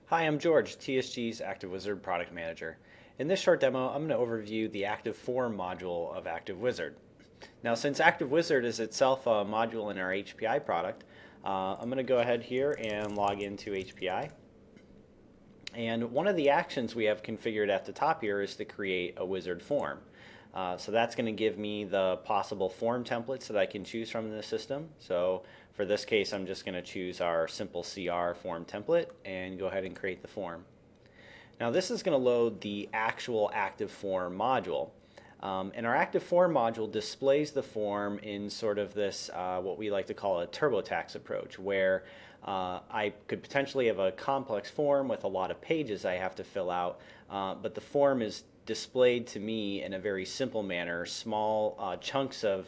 Hi, I'm George, TSG's ActiveWizard Product Manager. In this short demo, I'm going to overview the ActiveForm module of ActiveWizard. Now, since ActiveWizard is itself a module in our HPI product, I'm going to go ahead here and log into HPI. And one of the actions we have configured at the top here is to create a wizard form. So that's going to give me the possible form templates that I can choose from in the system. So for this case, I'm just going to choose our simple CR form template and go ahead and create the form. Now this is going to load the actual ActiveForm module. And our ActiveForm module displays the form in sort of this, what we like to call a TurboTax approach, where I could potentially have a complex form with a lot of pages I have to fill out, but the form is displayed to me in a very simple manner, small chunks of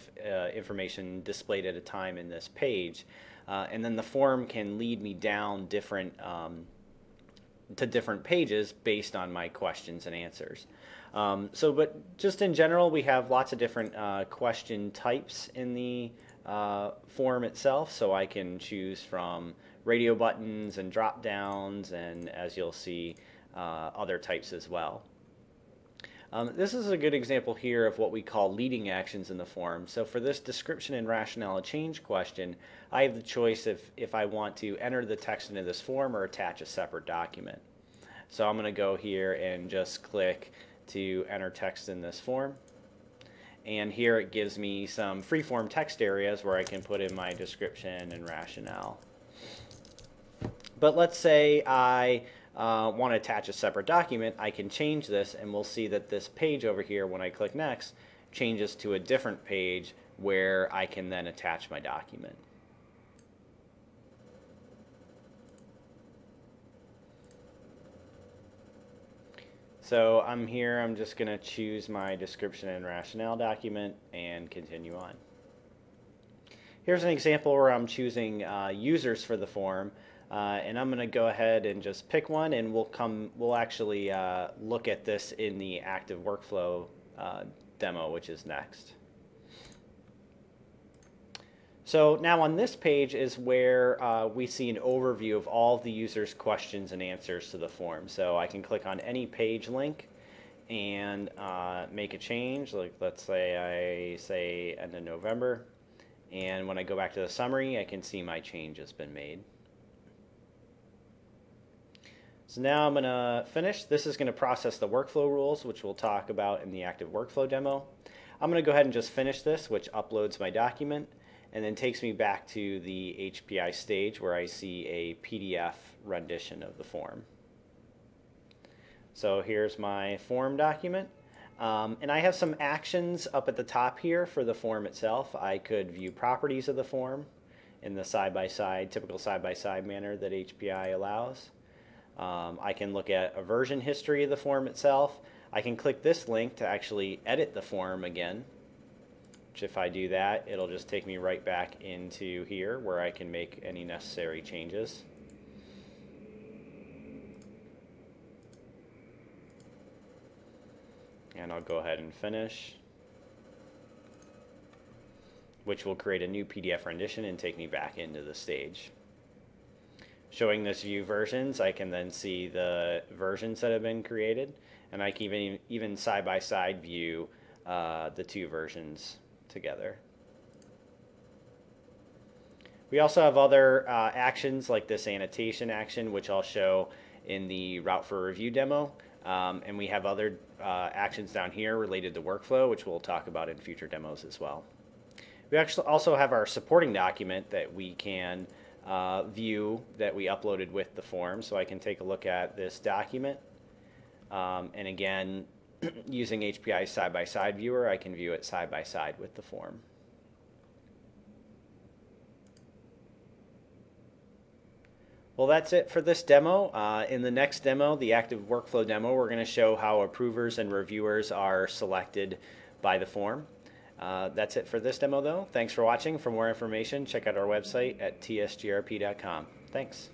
information displayed at a time in this page, and then the form can lead me down to different pages based on my questions and answers. But just in general, we have lots of different question types in the form itself, so I can choose from radio buttons and drop downs, and as you'll see, other types as well. This is a good example here of what we call leading actions in the form. So for this description and rationale change question, I have the choice if I want to enter the text into this form or attach a separate document. So I'm going to go here and just click to enter text in this form. And here it gives me some free-form text areas where I can put in my description and rationale. But let's say I want to attach a separate document. I can change this, and we'll see that this page over here, when I click next, changes to a different page where I can then attach my document. So I'm here, I'm just going to choose my description and rationale document and continue on. Here's an example where I'm choosing users for the form, and I'm going to go ahead and just pick one, and we'll actually look at this in the active workflow demo, which is next. So now on this page is where we see an overview of all of the user's questions and answers to the form. So I can click on any page link and make a change. Like, let's say I say end of November, and when I go back to the summary, I can see my change has been made. So now I'm going to finish. This is going to process the workflow rules, which we'll talk about in the active workflow demo. I'm going to go ahead and just finish this, which uploads my document, and then takes me back to the HPI stage where I see a PDF rendition of the form. So here's my form document. And I have some actions up at the top here for the form itself. I could view properties of the form in the side-by-side, typical side-by-side manner that HPI allows. I can look at a version history of the form itself. I can click this link to actually edit the form again. Which, if I do that, it'll just take me right back into here where I can make any necessary changes. And I'll go ahead and finish, which will create a new PDF rendition and take me back into the stage. Showing this view versions, I can then see the versions that have been created, and I can even side-by-side view the two versions together. We also have other actions like this annotation action, which I'll show in the Route for Review demo. And we have other actions down here related to workflow, which we'll talk about in future demos as well. We actually also have our supporting document that we can view that we uploaded with the form. So I can take a look at this document. And again, using HPI's side-by-side viewer, I can view it side-by-side with the form. Well, that's it for this demo. In the next demo, the active workflow demo, we're going to show how approvers and reviewers are selected by the form. That's it for this demo, though. Thanks for watching. For more information, check out our website at tsgrp.com. Thanks.